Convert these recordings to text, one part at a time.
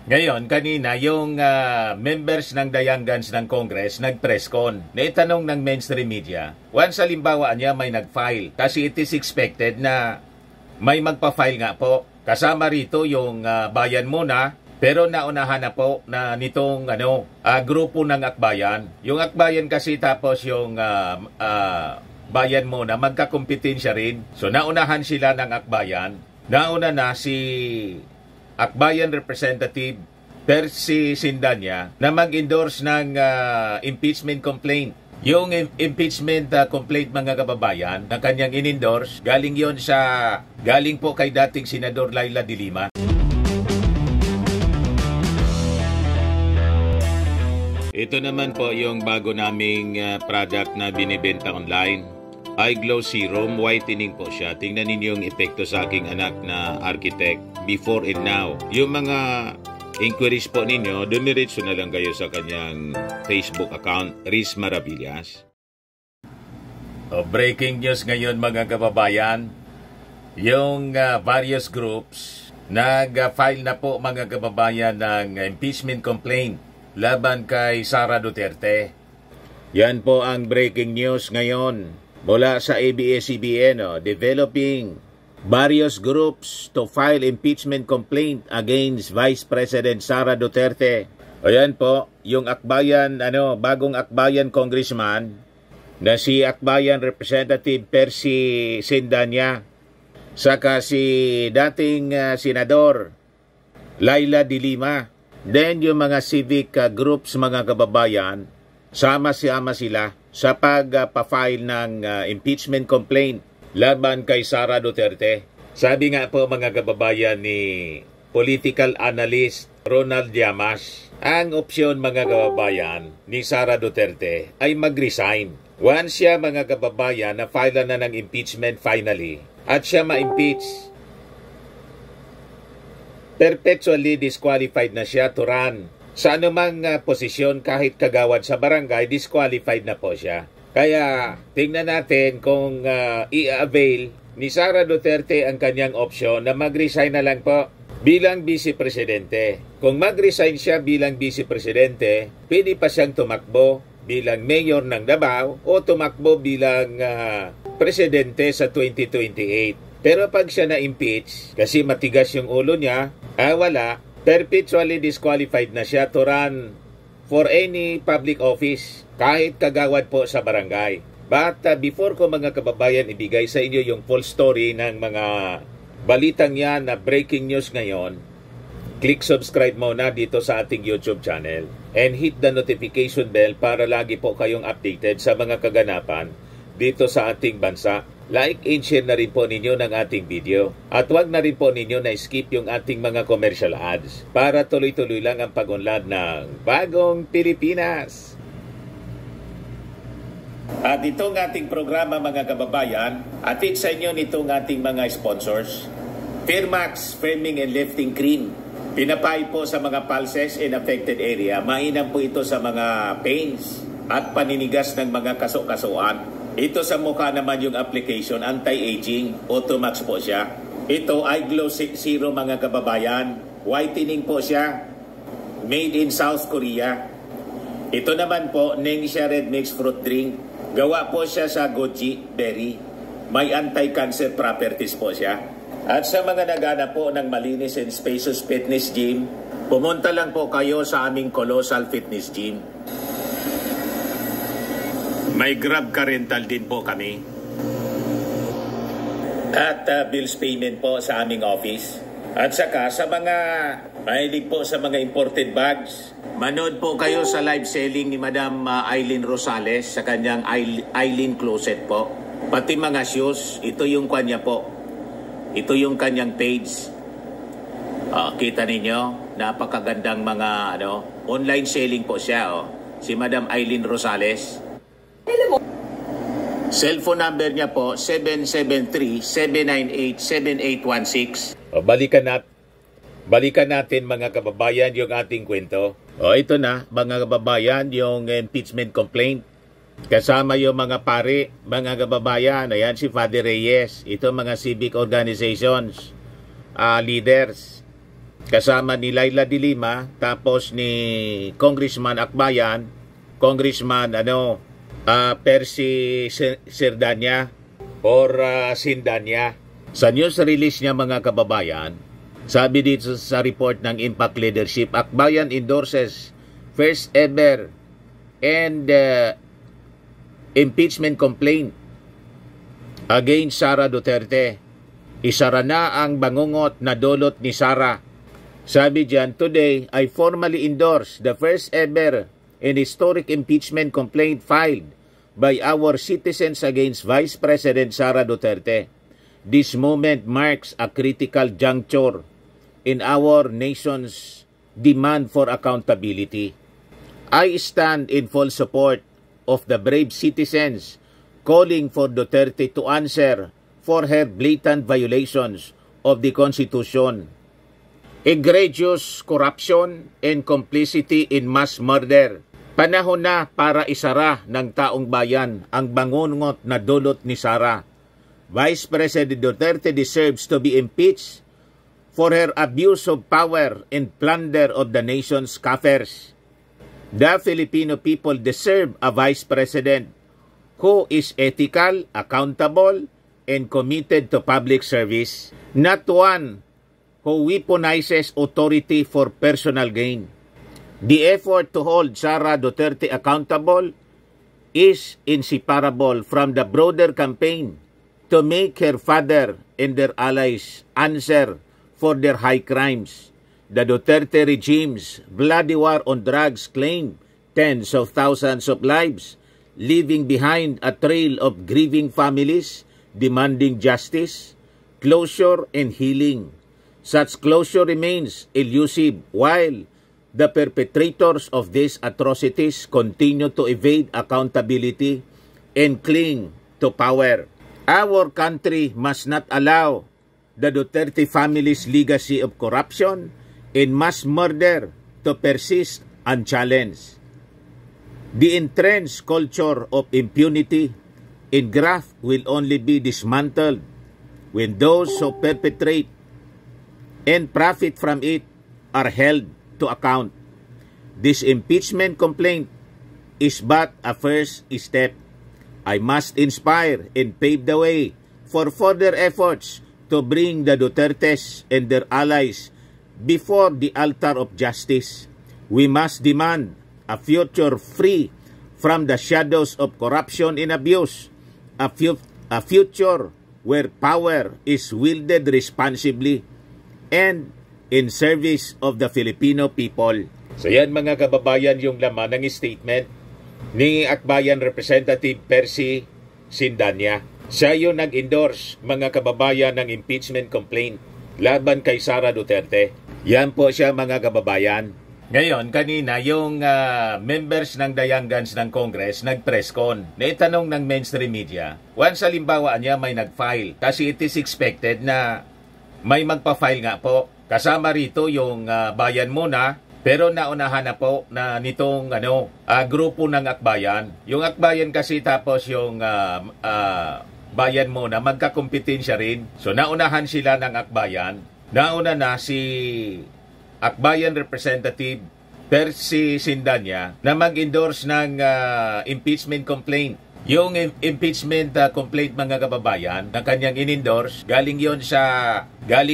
Ngayon, kanina, yung members ng Dayangans ng Congress nag-press con. Naitanong ng mainstream media, once halimbawa niya may nag-file, kasi it is expected na may magpa-file nga po. Kasama rito yung bayan muna, pero naunahan na po na nitong grupo ng Akbayan. Yung Akbayan kasi tapos yung bayan muna, magkakompetensya rin. So naunahan sila ng Akbayan. Nauna na si Akbayan Representative Percy Sindanya na mag-endorse ng impeachment complaint. Yung impeachment complaint, mga kababayan, na kanyang in-endorse, galing po kay dating Senador Laila de Lima. Ito naman po yung bago naming product na binibenta online. iGlow Serum, whitening po siya. Tingnan ninyo yung epekto sa aking anak na architect before and now. Yung mga inquiries po ninyo, dumiretso na lang kayo sa kanyang Facebook account, Riz Maravillas. Breaking news ngayon, mga kababayan. Yung various groups nag-file na po, mga kababayan, ng impeachment complaint laban kay Sara Duterte. Yan po ang breaking news ngayon. Mula sa ABS-CBN, developing various groups to file impeachment complaint against Vice President Sara Duterte. Ayan po, yung Akbayan, bagong Akbayan congressman na si Akbayan Representative Percy Sindanya, saka si dating Senador Laila de Lima. Then yung mga civic groups, mga kababayan, sama-sama sila sa pag-file ng impeachment complaint laban kay Sara Duterte. Sabi nga po, mga kababayan, ni political analyst Ronald Llamas, ang opsyon, mga kababayan, ni Sara Duterte ay mag-resign. Once siya, mga kababayan, na file na ng impeachment finally at siya ma-impeach, perpetually disqualified na siya to run. Sa anumang posisyon, kahit kagawad sa barangay, disqualified na po siya. Kaya tingnan natin kung i-avail ni Sara Duterte ang kanyang opsyon na mag-resign na lang po bilang vice-presidente. Kung mag-resign siya bilang vice-presidente, pwede pa siyang tumakbo bilang mayor ng Davao o tumakbo bilang presidente sa 2028. Pero pag siya na-impeach, kasi matigas yung ulo niya, wala, perpetually disqualified na siya to run for any public office, kahit kagawad po sa barangay. But before ko, mga kababayan, ibigay sa inyo yung full story ng mga balitang yan na breaking news ngayon, click subscribe muna dito sa ating YouTube channel and hit the notification bell para lagi po kayong updated sa mga kaganapan dito sa ating bansa. Like and share na rin po ninyo ng ating video. At huwag na rin po ninyo na skip yung ating mga commercial ads para tuloy-tuloy lang ang pag-unlad ng Bagong Pilipinas. At itong ating programa, mga kababayan, atid sa inyo nitong ating mga sponsors. Firmax Firming and Lifting Cream. Pinapay po sa mga pulses in affected area. Mainam po ito sa mga pains at paninigas ng mga kaso-kasuan. Ito sa mukha naman yung application, anti-aging, Automax po siya. Ito iGlow Serum, mga kababayan. Whitening po siya. Made in South Korea. Ito naman po, Nengxia Red Mix Fruit Drink. Gawa po siya sa goji berry. May anti-cancer properties po siya. At sa mga nagana po ng malinis and spacious fitness gym, pumunta lang po kayo sa aming Colossal Fitness Gym. May Grab Car Rental din po kami. At bills payment po sa aming office. At saka sa mga mahilig po sa mga imported bags, manood po kayo sa live selling ni Madam Eileen Rosales sa kanyang Eileen Closet po. Pati mga shoes, ito yung kanya po. Ito yung kanyang page. Kita ninyo, napakagandang mga online selling po siya. Si Madam Eileen Rosales. Cellphone number niya po, 773-798-7816. Balikan natin, mga kababayan, yung ating kwento. Ito na, mga kababayan, yung impeachment complaint. Kasama yung mga pare, mga kababayan. Ayan, si Father Reyes. Ito mga civic organizations, leaders. kasama ni Laila de Lima, tapos ni Congressman Akbayan, Congressman Percy Sindanya or Sindanya. Sa news release niya mga kababayan, sabi dito sa report ng Impact Leadership, Akbayan endorses first ever and impeachment complaint against Sara Duterte. Isara na ang bangungot na dulot ni Sara. Sabi diyan, today I formally endorse the first ever and historic impeachment complaint filed by our citizens against Vice President Sara Duterte. This moment marks a critical juncture in our nation's demand for accountability. I stand in full support of the brave citizens calling for Duterte to answer for her blatant violations of the Constitution, egregious corruption and complicity in mass murder. Panahon na para isara ng taong bayan ang bangungot na dulot ni Sara. Vice President Duterte deserves to be impeached for her abuse of power and plunder of the nation's coffers. The Filipino people deserve a Vice President who is ethical, accountable, and committed to public service, not one who weaponizes authority for personal gain. The effort to hold Sara Duterte accountable is inseparable from the broader campaign to make her father and their allies answer for their high crimes. The Duterte regime's bloody war on drugs claimed tens of thousands of lives, leaving behind a trail of grieving families demanding justice, closure, and healing. Such closure remains elusive while the perpetrators of these atrocities continue to evade accountability and cling to power. Our country must not allow the Duterte family's legacy of corruption and mass murder to persist unchallenged. The entrenched culture of impunity and graft will only be dismantled when those who perpetrate and profit from it are held to account. This impeachment complaint is but a first step. I must inspire and pave the way for further efforts to bring the Dutertes and their allies before the altar of justice. We must demand a future free from the shadows of corruption and abuse, a future where power is wielded responsibly and in service of the Filipino people. So yan mga kababayan yung laman ng statement ni Akbayan Representative Percy Sindanya. Siya yung nag-endorse mga kababayan ng impeachment complaint laban kay Sara Duterte. Yan po siya mga kababayan. Ngayon, kanina, yung members ng Dayangans ng Congress nag-press con. Naitanong ng mainstream media, once halimbawa niya may nag-file, kasi it is expected na may magpa-file nga po. Kasama rito yung bayan muna, pero naunahan na po na nitong grupo ng Akbayan. Yung Akbayan kasi tapos yung bayan muna, magkakompetensya rin. So naunahan sila ng Akbayan. Nauna na si Akbayan Representative Percy Sindanya na mag-endorse ng impeachment complaint. Yung impeachment complaint mga kababayan na kanyang in-endorse, galing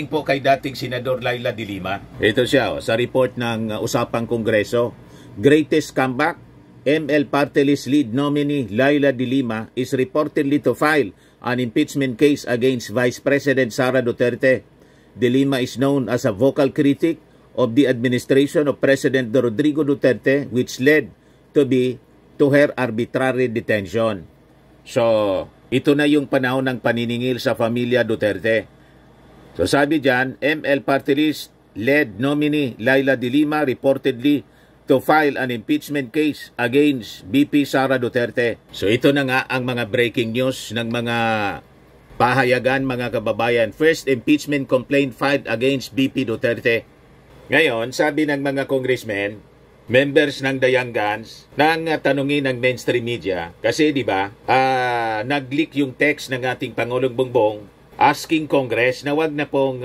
po kay dating Senador Laila de Lima. Ito siya sa report ng Usapang Kongreso. Greatest comeback, ML Party List lead nominee Laila de Lima is reportedly to file an impeachment case against Vice President Sara Duterte. De Lima is known as a vocal critic of the administration of President Rodrigo Duterte, which led to her arbitrary detention. So, ito na yung panahon ng paniningil sa pamilya Duterte. So, sabi dyan, ML Party List led nominee Laila de Lima reportedly to file an impeachment case against VP Sara Duterte. So, ito na nga ang mga breaking news ng mga pahayagan mga kababayan. First impeachment complaint filed against VP Duterte. Ngayon, sabi ng mga congressmen, members ng Dayangans, nang tanungin ng mainstream media, kasi di ba, nag-leak yung text ng ating Pangulong Bongbong asking Congress na wag na pong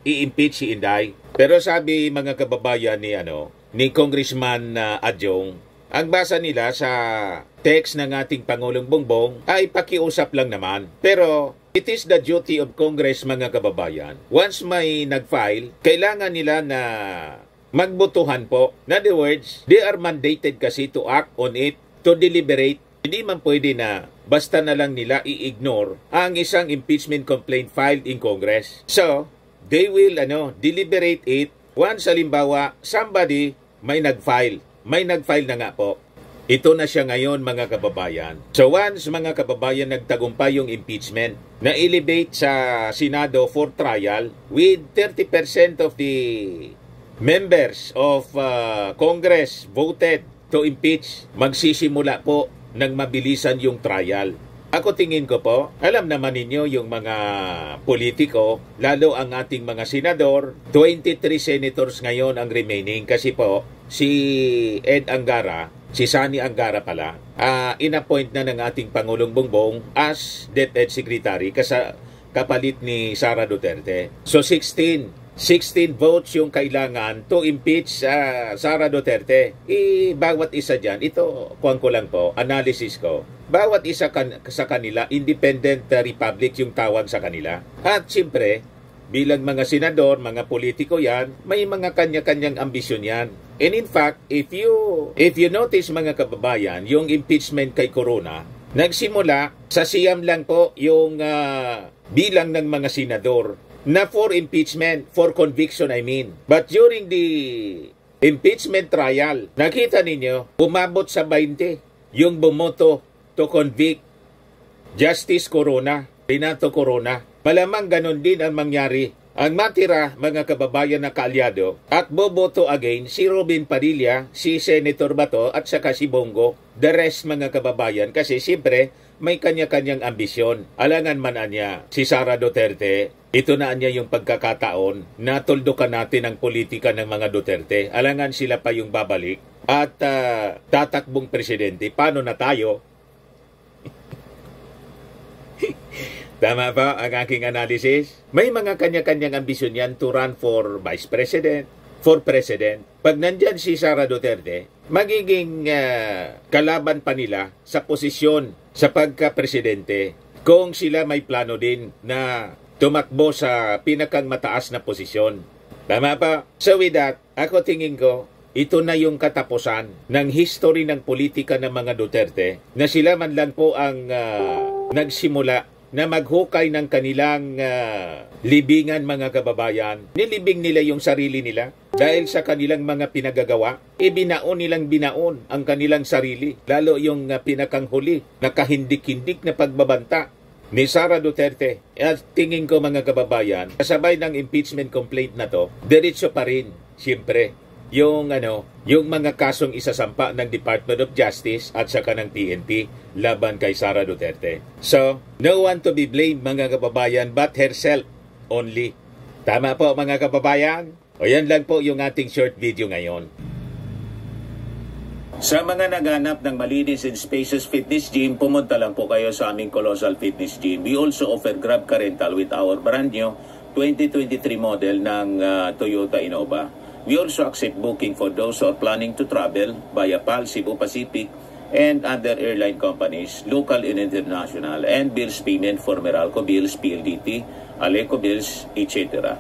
i-impeach si Inday. Pero sabi mga kababayan ni Congressman Adjong, ang basa nila sa text ng ating Pangulong Bongbong ay pakiusap lang naman. Pero it is the duty of Congress, mga kababayan. Once may nag-file, kailangan nila na magbotohan po. In other words, they are mandated kasi to act on it, to deliberate. Hindi man pwede na basta na lang nila i-ignore ang isang impeachment complaint filed in Congress. So, they will deliberate it once halimbawa somebody may nag-file. May nag-file na nga po. Ito na siya ngayon, mga kababayan. So once, mga kababayan, nagtagumpay yung impeachment, na-elevate sa Senado for trial with 30% of the members of Congress voted to impeach, magsisimula po ng mabilisan yung trial. Ako tingin ko po, alam naman ninyo yung mga politiko, lalo ang ating mga senador, 23 senators ngayon ang remaining kasi po si Ed Angara, si Sani Angara pala, inappoint na ng ating Pangulong Bongbong as DepEd Secretary kapalit ni Sara Duterte. So 16 votes yung kailangan to impeach Sara Duterte. Bawat isa dyan, ito kuwan ko lang po, analysis ko. Bawat isa sa kanila, independent republic yung tawag sa kanila. At siyempre, bilang mga senador, mga politiko yan, may mga kanya-kanyang ambisyon yan. And in fact, if you notice, mga kababayan, yung impeachment kay Corona, nagsimula sa siyam lang po yung bilang ng mga senador na for impeachment, for conviction I mean. But during the impeachment trial, nakita ninyo, umabot sa 20 yung bumoto to convict Justice Corona, Renato Corona. Malamang ganon din ang mangyari. Ang matira, mga kababayan na kaalyado, at boboto again si Robin Padilla, si Senator Bato, at saka si Bongo. The rest, mga kababayan, kasi siyempre may kanya-kanyang ambisyon. Alangan man niya si Sara Duterte, ito na niya yung pagkakataon na tuldukan natin ang politika ng mga Duterte. Alangan sila pa yung babalik at tatakbong presidente. Paano na tayo? Tama ba ang aking analysis? May mga kanya-kanyang ambisyon yan to run for Vice President, for President. Pag nandyan si Sara Duterte, magiging kalaban pa nila sa posisyon sa pagka-presidente kung sila may plano din na tumakbo sa pinakang mataas na posisyon. Tama ba? So with that, ako tingin ko, ito na yung katapusan ng history ng politika ng mga Duterte na sila man lang po ang nagsimula na maghukay ng kanilang libingan, mga kababayan. Nilibing nila yung sarili nila dahil sa kanilang mga pinagagawa. Binaon ang kanilang sarili. Lalo yung pinakang huli, nakahindik-hindik na pagbabanta ni Sara Duterte. At tingin ko, mga kababayan, kasabay ng impeachment complaint na to, diretso pa rin, siyempre, yung mga kasong isasampa ng Department of Justice at saka ng PNP laban kay Sara Duterte. So, no one to be blamed, mga kababayan, but herself only. Tama po, mga kababayan? O yan lang po yung ating short video ngayon. Sa mga naghanap ng malinis and spacious fitness gym, pumunta lang po kayo sa aming Colossal Fitness Gym. We also offer Grab Car Rental with our brand new 2023 model ng Toyota Innova. We also accept booking for those who are planning to travel via PAL, Cebu Pacific, and other airline companies, local and international, and bills payment for Meralco Bills, PLDT, Aleco Bills, etc.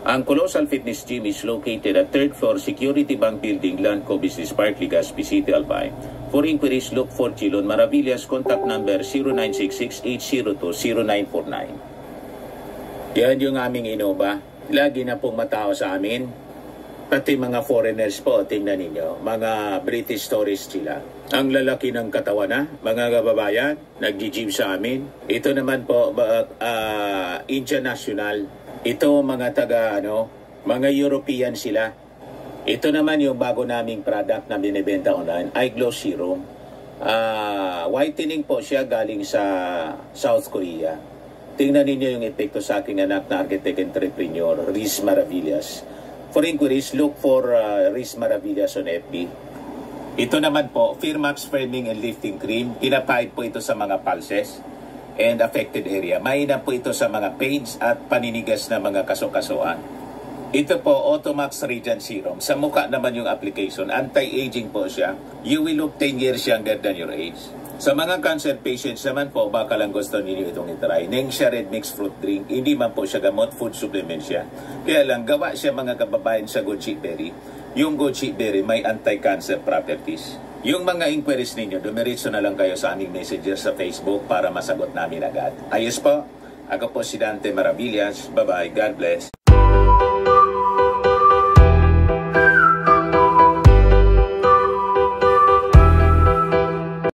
Ang Colossal Fitness Gym is located at 3rd floor Security Bank Building, Landco Business Park, Legazpi City, Albay. For inquiries, look for Chilon Maravillas, contact number 0966-802-0949. Yan yung aming Innova. Lagi na pong matao sa amin. Pati mga foreigners po, tingnan ninyo, mga British tourists sila. Ang lalaki ng katawan na, mga kababayan, nag-gym sa amin. Ito naman po, Indian National. Ito mga mga European sila. Ito naman yung bago naming product na binibenta online, iGlow Serum. Whitening po siya galing sa South Korea. Tingnan ninyo yung epekto sa aking anak na architect entrepreneur, Riz Maravillas. For inquiries, look for Riz Maravillas on FB. Ito naman po, Firmax Firming and Lifting Cream. Pinapahid po ito sa mga pulses. and affected area. Mainam po ito sa mga pains at paninigas na mga kasukasuan. Ito po, Automax Radiant Serum. Sa mukha naman yung application. Anti-aging po siya. You will look 10 years younger than your age. Sa mga cancer patients naman po, baka lang gusto niyo itong itry. Nengxia Red Mixed Fruit Drink. Hindi man po siya gamot, food supplement siya. Kaya lang, gawa siya mga kababayan sa goji berry. Yung goji berry may anti-cancer properties. Yung mga inquiries ninyo, dumiritso na lang kayo sa aming messenger sa Facebook para masagot namin agad. Ayos po. Ako po si Dante Maravillas. Bye-bye. God bless.